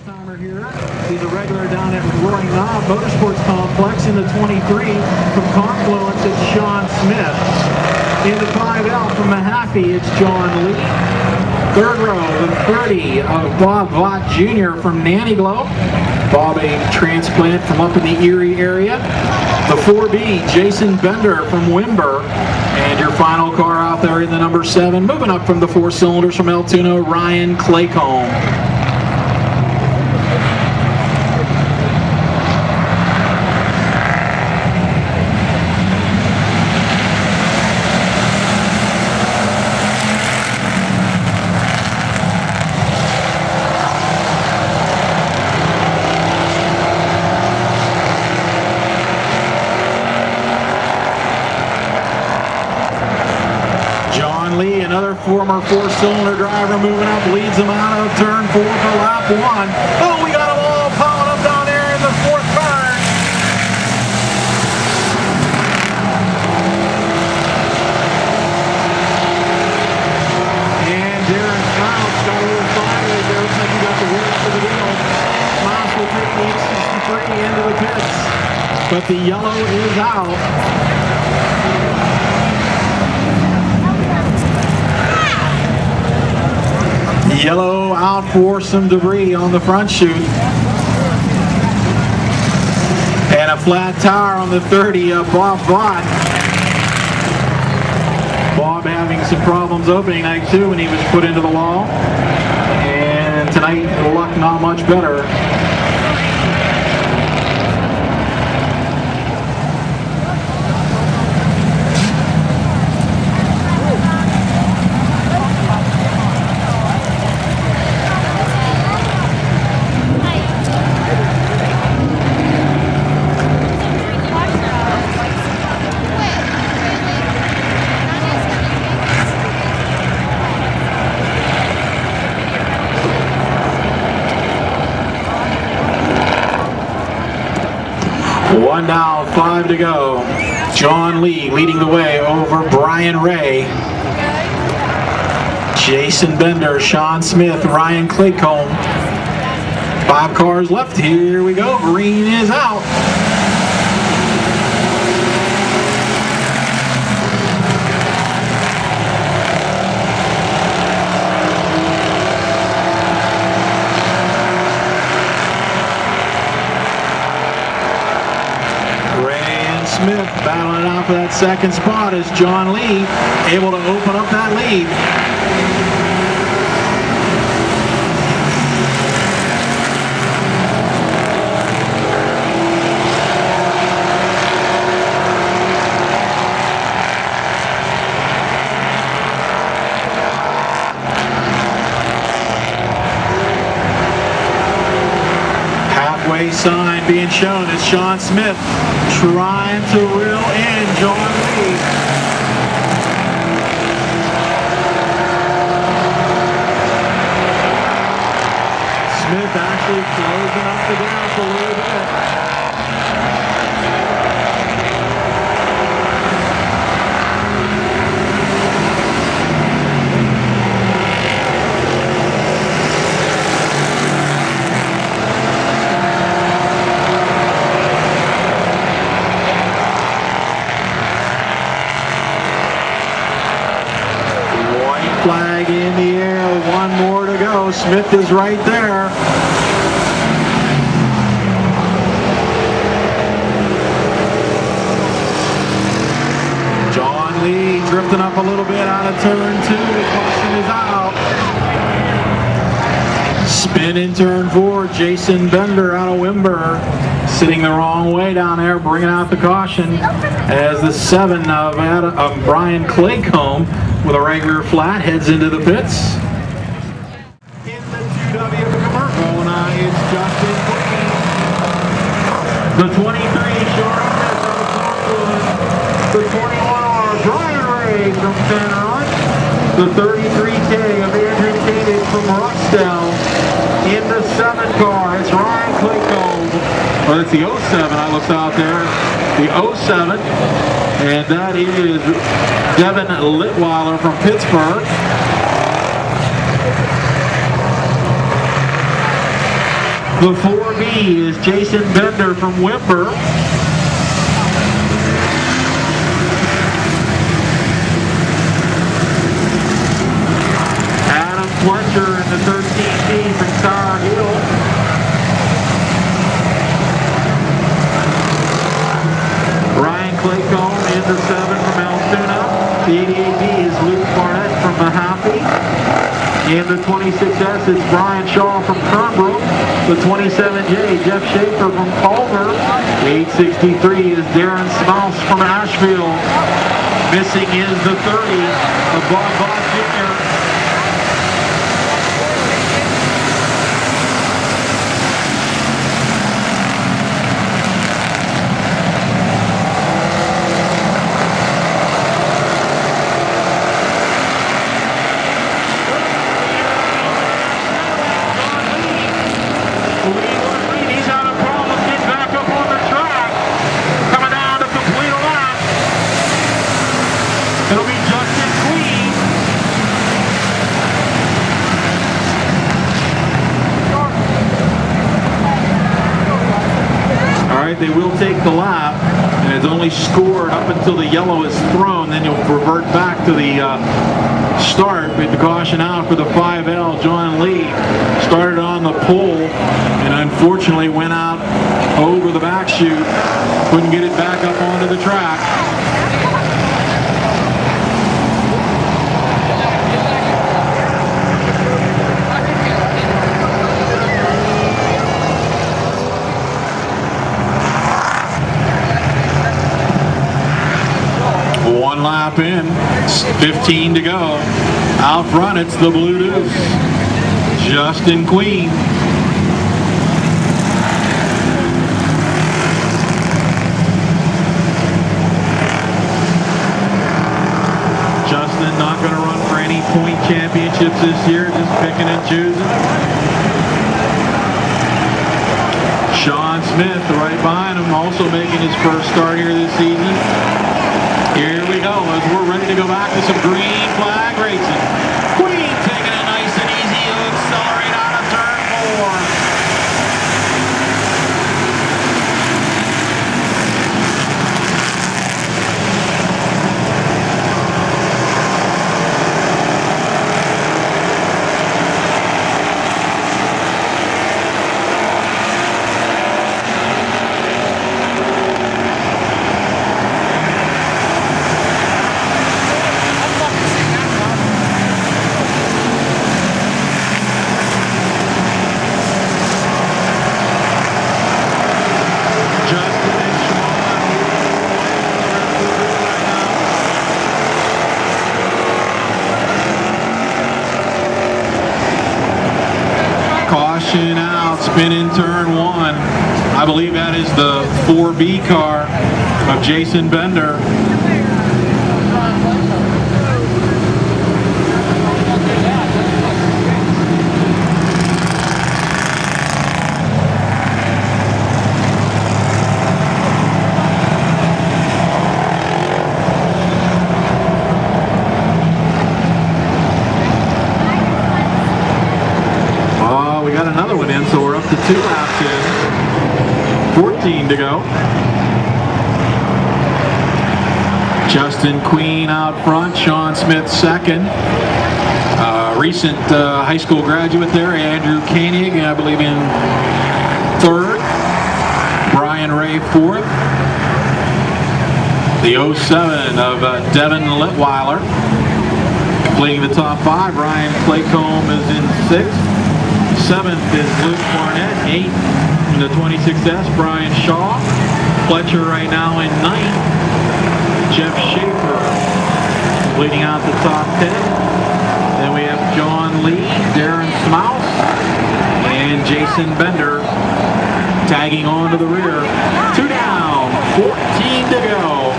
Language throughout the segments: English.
first-timer here. He's a regular down at Roaring Knob Motorsports Complex. In the 23 from Confluence, it's Sean Smith. In the 5L from Mahaffey, it's John Lee. Third row, the 30 of Bob Vaught Jr. from Nannyglow. Bob, a transplant from up in the Erie area. The 4B, Jason Bender from Wimber. And your final car out there in the number 7, moving up from the 4 cylinders from Altoona, Ryan Claycomb. Lee, another former 4-cylinder driver, moving up, leads them out of turn 4 for lap 1. Oh, we got them all piling up down there in the 4th turn. And Darren Kyle got a little sideways there. Looks like he got the wheel for the wheel. Miles will take the 863 into the pits. But the yellow is out. Yellow out for some debris on the front chute. And a flat tire on the 30 of Bob Vaught. Bob having some problems opening night too when he was put into the wall. And tonight, the luck not much better. One down, 5 to go. John Lee leading the way over Brian Ray. Jason Bender, Sean Smith, Ryan Claycomb. 5 cars left. Here we go. Green is out. Smith battling it out for that second spot as John Lee able to open up that lead. Halfway sign being shown as Sean Smith trying to reel in John Lee. Smith actually closing up the gap a little bit. Flag in the air, 1 more to go. Smith is right there. John Lee drifting up a little bit out of turn 2. The caution is out. Spin in turn 4. Jason Bender out of Wimber. Sitting the wrong way down there, bringing out the caution as the 7 of Brian Claycomb with a regular flat heads into the pits. In the 2W for Commercial, it's Justin Queen. The 23 Sean Smith from Confluence. The 21R Brian Ray from San Ron. The 33K of Andrew Koenig from Roxdale. In the 7 car, it's Ryan Claycomb. Well, it's the 07 I looked out there. The 07. And that is Devin Litweiler from Pittsburgh. The 4B is Jason Bender from Wimber. Adam Fletcher in the 13B from Tower Hill. Ryan Claycomb in the 7 from Altoona. The 88B is Luke Barnett from Mahaffey. In the 26S, it's Brian Shaw from Kernbrook. The 27J, Jeff Schaefer from Culver. The 863 is Darren Smouse from Asheville. Missing is the 30 of Bob Boss Jr. He's having problems getting back up on the track. Coming down to complete a lap. It'll be Justin Queen. All right, they will take the lap, and it's only scored up until the yellow is thrown. Then you'll revert back to the start. With the caution out for the 5L, John Lee started on the pole and unfortunately went out over the back chute. Couldn't get it back up onto the track. One lap in, 15 to go. Out front, it's the Blue Deuce, Justin Queen. Justin not going to run for any point championships this year, just picking and choosing. Sean Smith right behind him, also making his first start here this season. Here we go, as we're ready to go back to some green flag racing. Queen taking it nice and easy to accelerate out of turn 4. Caution out, spin in turn 1. I believe that is the 4B car of Jason Bender. We got another one in, so we're up to 2 laps in. 14 to go. Justin Queen out front, Sean Smith second. Recent high school graduate there, Andrew Koenig, I believe in 3rd. Brian Ray 4th. The 07 of Devin Litweiler. Completing the top 5, Ryan Claycomb is in 6th. 7th is Luke Barnett. 8th in the 26S, Brian Shaw. Fletcher right now in 9th. Jeff Schaefer leading out the top 10. Then we have John Lee, Darren Smouse, and Jason Bender tagging on to the rear. 2 down, 14 to go.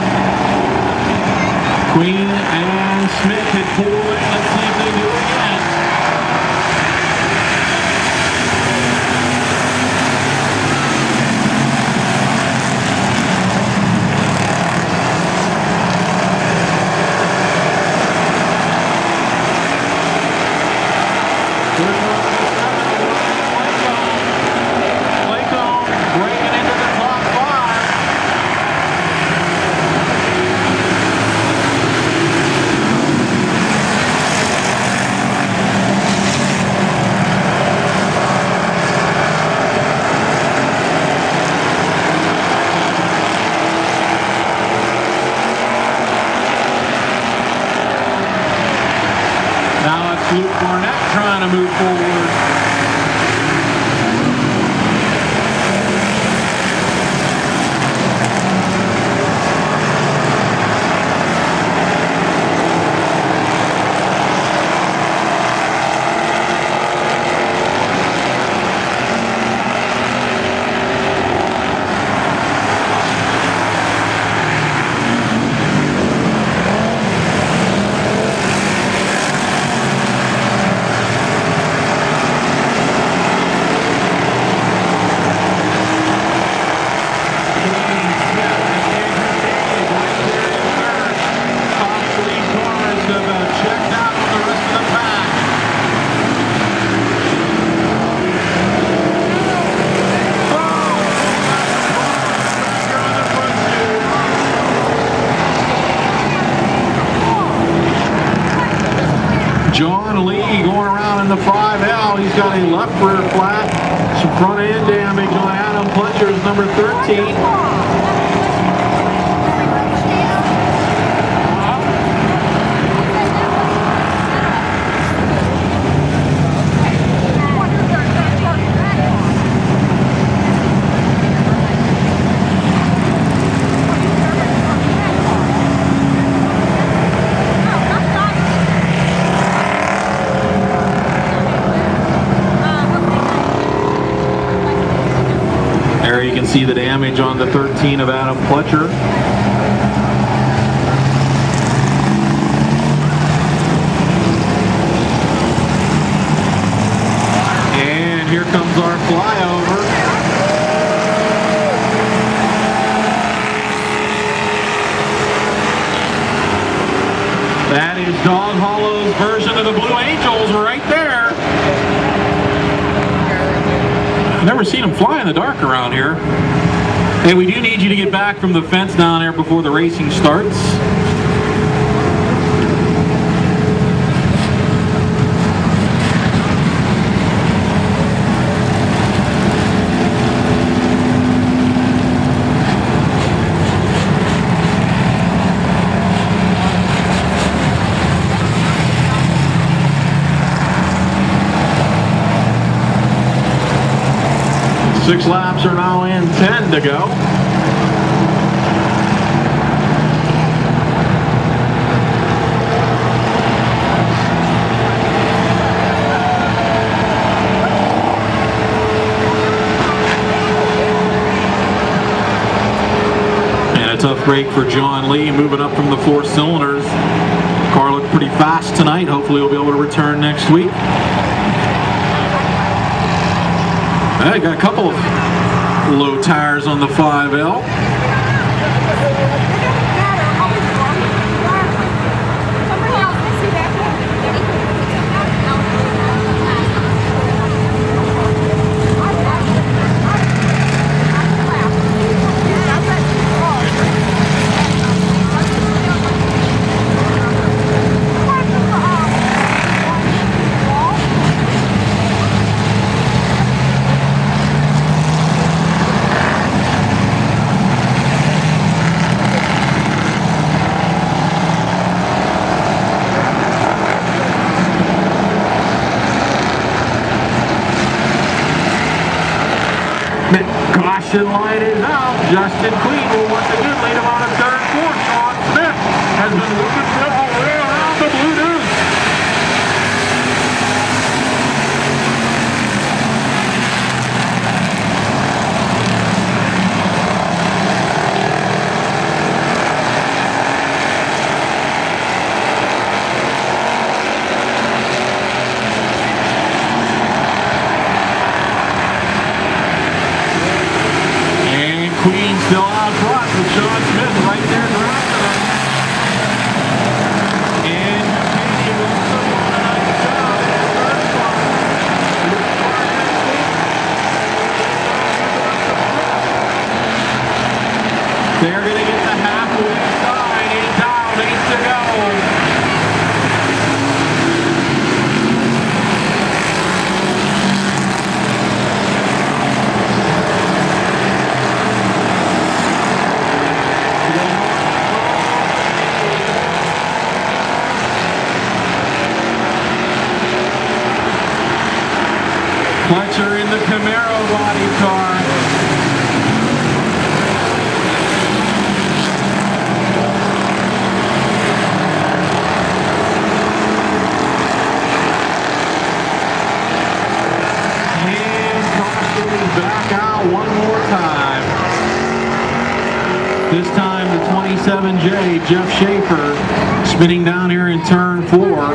Queen and Smith had pulled it. Let's see if they do it again. John Lee going around in the 5L. He's got a left rear flat, some front end damage on Adam Pletcher's number 13. There you can see the damage on the 13 of Adam Pletcher. And here comes our flyover. That is Dog Hollow's version of the Blue Angels right there. I've never seen them fly in the dark around here. Hey, we do need you to get back from the fence down there before the racing starts. Six laps are now in, 10 to go. And a tough break for John Lee, moving up from the 4 cylinders. Car looked pretty fast tonight. Hopefully he'll be able to return next week. I got a couple of low tires on the 5L. Caution light is out. Justin Queen will once again lead him out of turn 4. Sean Smith has been moving all the way around the blue deuce. Queen still out front with Sean Smith right there driving him. And Katie will still on a nice job in the third spot. They're going to get the halfway side. 8 down, 8 to go. Pletcher in the Camaro body car. And caution is back out one more time. This time the 27J, Jeff Schaefer, spinning down here in turn 4.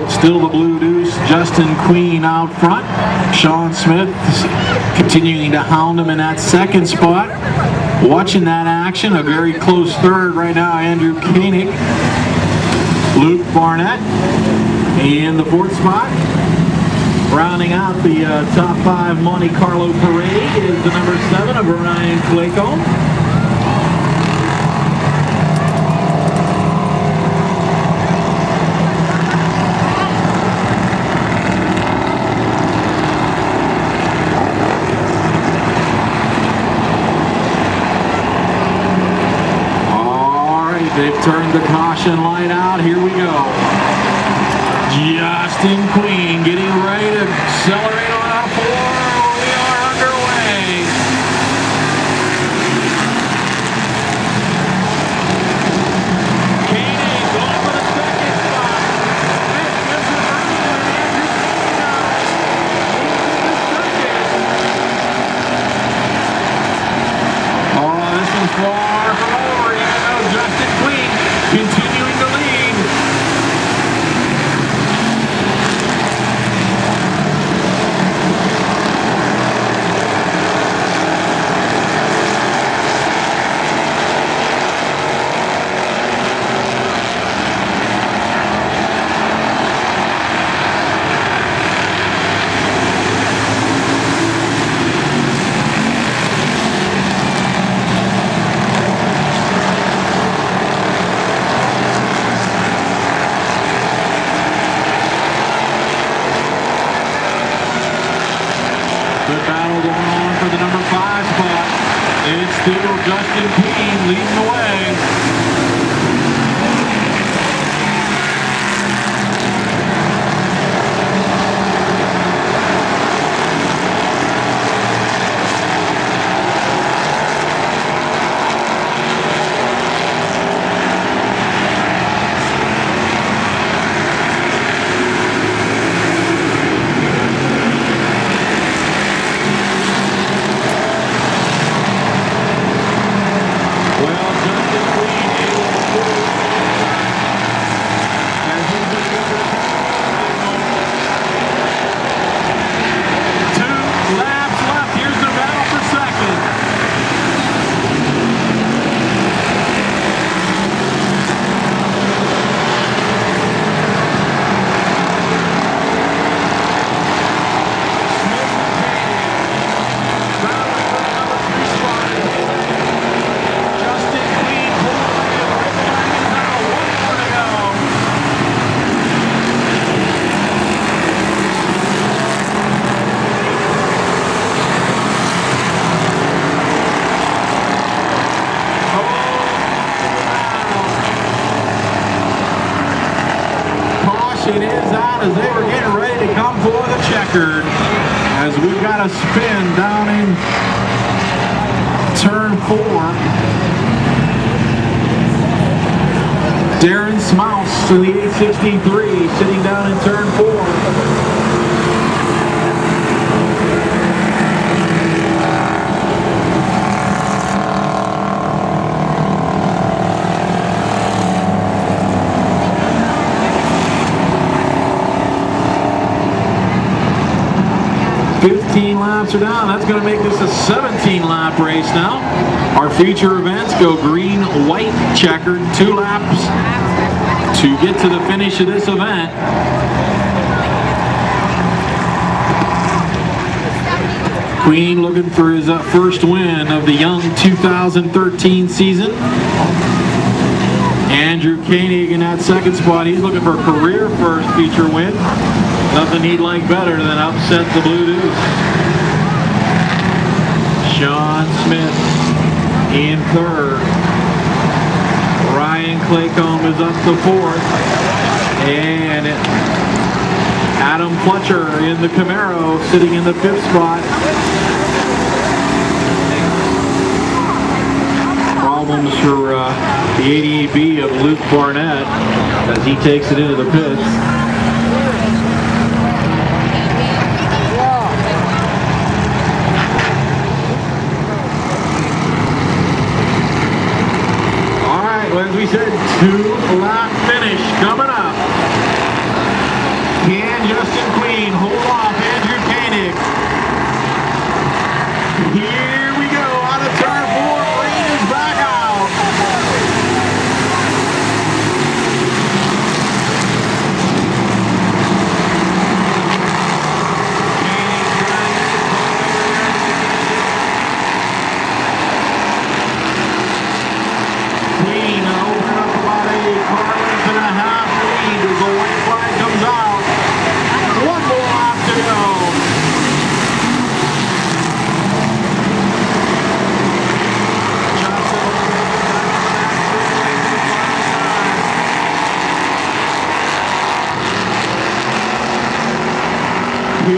Still the blue deuce, Justin Queen out front. Sean Smith continuing to hound him in that second spot. Watching that action. action. A very close third right now, Andrew Koenig. Luke Barnett in the 4th spot. Rounding out the top 5 Monte Carlo parade is the number 7 of Ryan Claycomb. They've turned the caution light out. Here we go. Justin Queen getting ready to accelerate on up 4. We are underway. Koenig going for the 2nd spot. This gives it early with Andrew Koenig. Oh, this one's far from over. Justin Queen continuing to lead. Good battle going on for the number 5 spot. It's still Justin Queen leading the way. It is out as they were getting ready to come for the checkered. As we've got a spin down in turn 4. Darren Smouse to the 863 sitting down in turn 4. 15 laps are down. That's going to make this a 17-lap race now. Our feature events go green, white, checkered, 2 laps to get to the finish of this event. Queen looking for his first win of the young 2013 season. Andrew Koenig in that 2nd spot. He's looking for a career first feature win. Nothing he'd like better than upset the Blue Deuce. Sean Smith in 3rd. Ryan Claycomb is up to 4th. And Adam Fletcher in the Camaro sitting in the 5th spot. Problems for the 88B of Luke Barnett as he takes it into the pits. As we said, 2-lap finish coming up. Can Justin Queen hold off Andrew Koenig? Here we go, out of turn 4, Queen is back out. So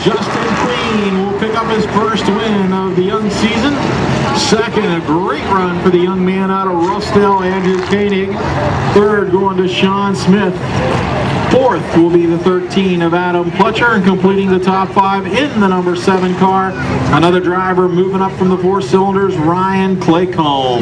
Justin Queen will pick up his first win of the young season. Second, a great run for the young man out of Rosedale, Andrew Koenig. Third, going to Sean Smith. Fourth will be the 13 of Adam Pletcher, and completing the top 5 in the number 7 car, another driver moving up from the 4 cylinders, Ryan Claycomb.